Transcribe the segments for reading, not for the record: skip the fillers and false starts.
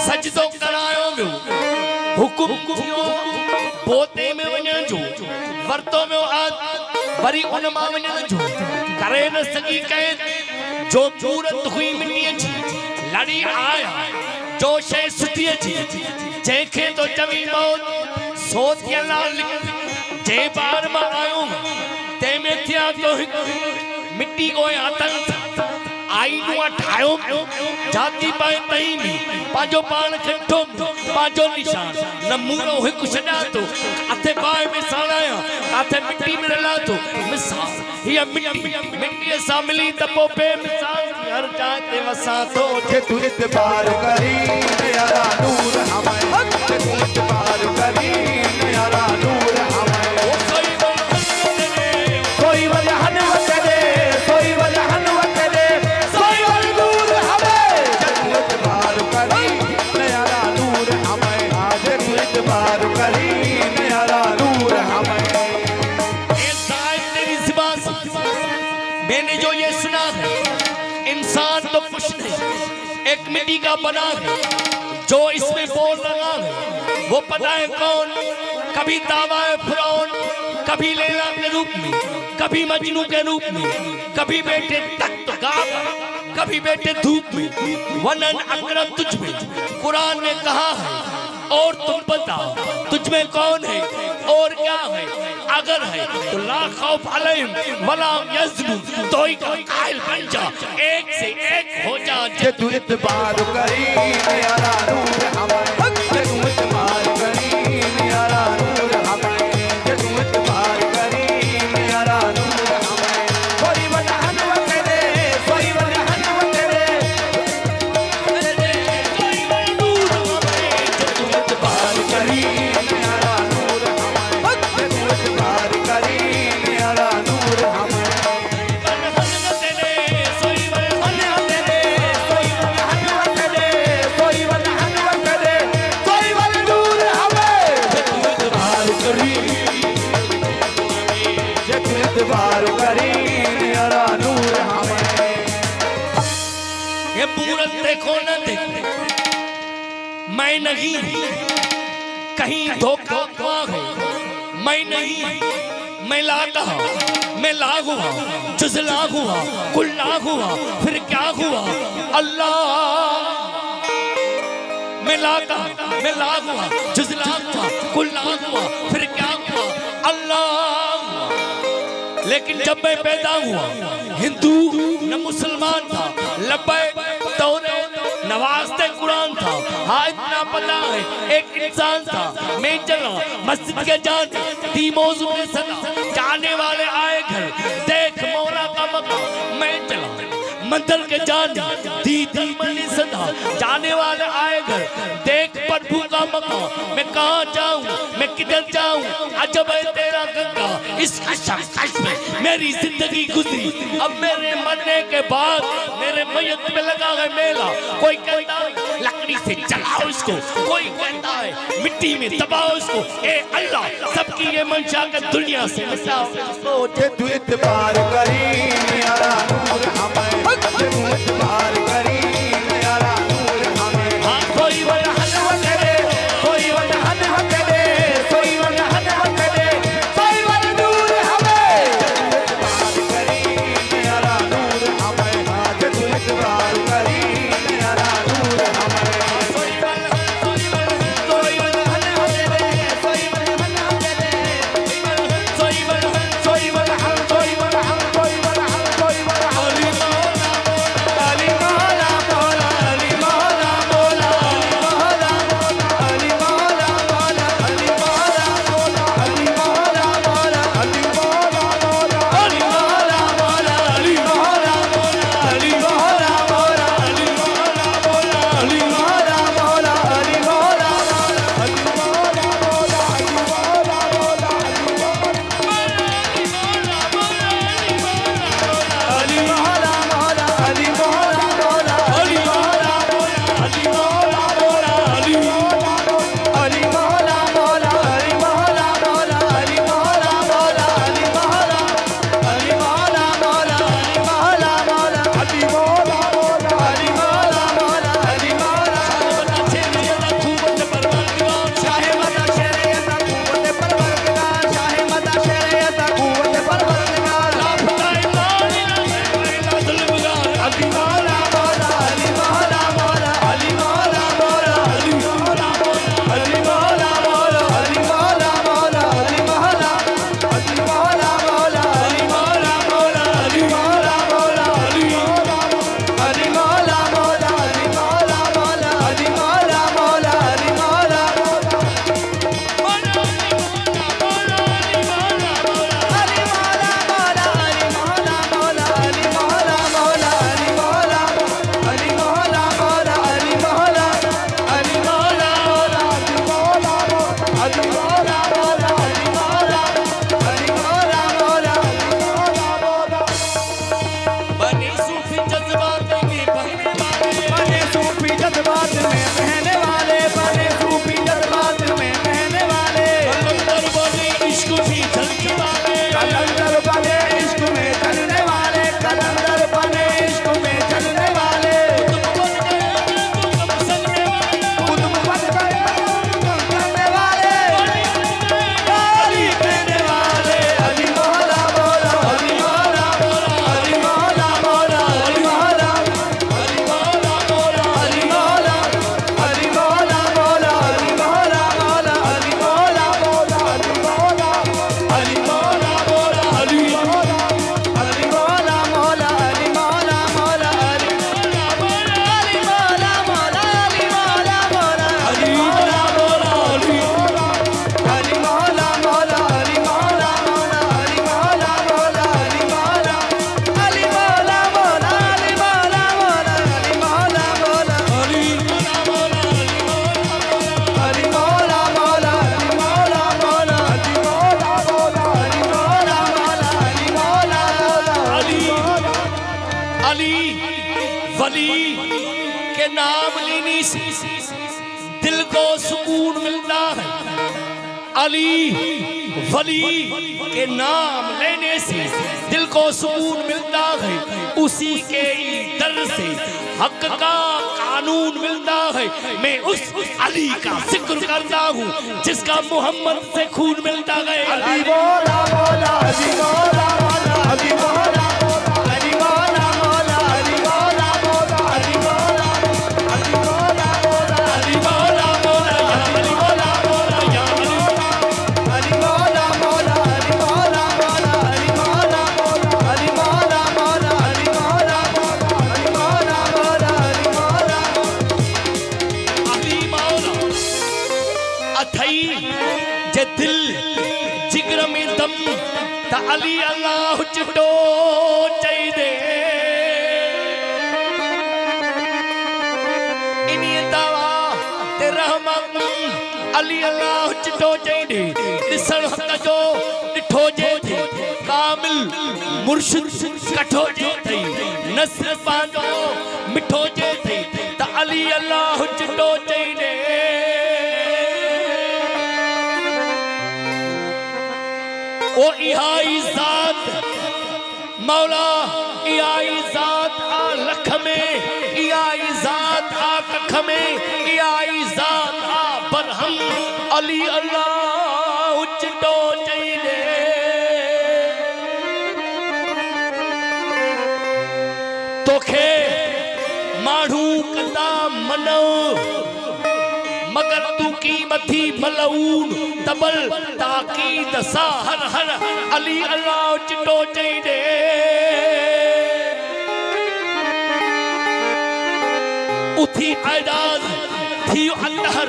सजदो करायो वियो हुकुम थियो पोते में वञण जो वरतो में वरी उन मां वञण जो करे न सकी कहे जो जरूरत हुई मिटीअ जी लड़ी आया जो शे सुठीअ जी जंहिंखे तो चवी मौत सोचियला जे बार मां आयो ते में थिया तो मिट्टी को आतंक आई नुआ ठायो जाती पाए तई में पाजो पान खटो पाजो निशान न मूरो हिक छडा तो अथे पाए में सालाया अथे मिट्टी में रला तो मिसाल ये मिट्टी सा मिली त पो पे मिसाल हर चाहते वसा तो जे तू इतबार करी यारा नूर हमें जे तू इतबार करी यारा नूर हमें कोई वजह न करे कोई वजह न करे कोई नूर हमें जे तू इतबार करी यारा नूर हमें आज तू इतबार करी यारा नूर हमें मैंने जो ये सुना है इंसान तो कुछ नहीं एक मिट्टी का बना है जो इसमें बोल रहा है वो पता है कौन कभी दावा है फिरौन कभी लैला के रूप में कभी मजनू के रूप में कभी बैठे तख्त गागा कभी बैठे धूप में वनन अकरम तुझ में कुरान ने कहा है और तुम बताओ तुझ में कौन है और क्या है अगर है तो ला खौफ अलैहिम वला यज़्नु तो ही कायल बन जा एक से एक हो जा जे तू इतबार करी यारा नूर हमें जे तू इतबार करी यारा नूर हमें जे तू इतबार करी यारा नूर हमें कोई वजह न करे कोई वजह न करे कोई नूर हमें जे तू इतबार करी यारा नूर हमें जे तू इतबार करी यारा नूर हमें इतबार करी यारा नूर हमें ये पूरत देखो न देखो मैं नहीं कहीं धोखा है मैं नहीं मैं लागा मैं लाग हुआ जुज़ लाग हुआ कुल लाग हुआ फिर क्या हुआ अल्लाह मैं लागा मैं लाग हुआ जुज़ लाग हुआ कुल लाग हुआ फिर क्या हुआ अल्लाह लेकिन जब मैं पैदा हुआ हिंदू न मुसलमान था लब्बैक तौहीद नवाज़ते कुरान था हाँ इतना पता है एक इंसान था मैं चला मस्जिद के जाने दी मौजू में सदा जाने वाले आए घर देख मौला का मकाम मैं चला मंदिर के जाने दी मनी सदा जाने वाले आए घर देख प्रभु का मकाम मैं कहाँ जाऊँ मैं किधर जाऊँ अजब है तेरा गंगा इस कश्मकश में मेरी जिंदगी गुजरी अब मेरे मरने के बाद मेरे मयत में लगा है मेला कोई कहता है लकड़ी से जलाओ इसको कोई कहता है मिट्टी में दबाओ इसको ए अल्लाह सबकी ये मंशा के दुनिया से मिटाओ जे तू इतबार करी यारा नूर हमें जे तू इतबार करी यारा नूर हमें हाँ कोई वजह न करे कोई वजह न करे कोई वजह न करे कोई वजह नूर हमें जे तू इतबार करी यारा नूर हमें कोई वजह न करे कोई वजह न करे कोई वजह कोई वजह कोई वजह कोई वजह कोई वजह अली वली के नाम लेने से दिल को सुकून मिलता है। अली वली के नाम लेने से दिल को सुकून मिलता है। उसी के दर से हक का कानून मिलता है। मैं उस अली का जिक्र करता हूँ जिसका मोहम्मद से खून मिलता गया। अली मौला मौला अली मौला मौला अली मौला अली मौला मौला अली मौला मौला अली मौला अली मौला मौला अली मौला मौला अली मौला मौला या अली मौला मौला अली मौला मौला अली मौला अली मौला मौला अली मौला अली मौला मौला अली मौला अली मौला अथई जे दिल जिगर में दम त अली अल्लाह चिटो चाहिए। इन्हीं दावा ते रहमत अली अल्लाह चिटो चाहिए। दिसण हक जो डिठो जे थे कामिल मुर्शिद कठो जे थे नस्र पांजो मिठो जे थे त अली अल्लाह चिटो चाहिए। ओ इहाई ज़ात मौला इहाई ज़ात आ लख में इहाई ज़ात आ कख में इहाई ज़ात आ बरहम अली अल्लाह चिटो चाहिए। तोखे माण्हू कंदा मनो मगर तू कीमती मलऊन तबल ताकीद सा हर हर अली अल्लाह चिटो चाहिए। उथी आजाद थी अंदर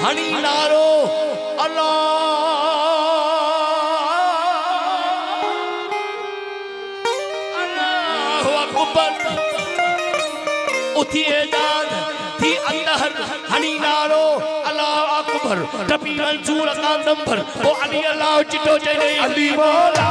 हनी नारो अल्लाह अल्लाहु अकबर। उथी आजाद थी अंदर हनी नारो अल्लाह अकबर। टपी मंसूर कांदम पर ओ अली अल्लाह चिटो चाहिए। अली मौला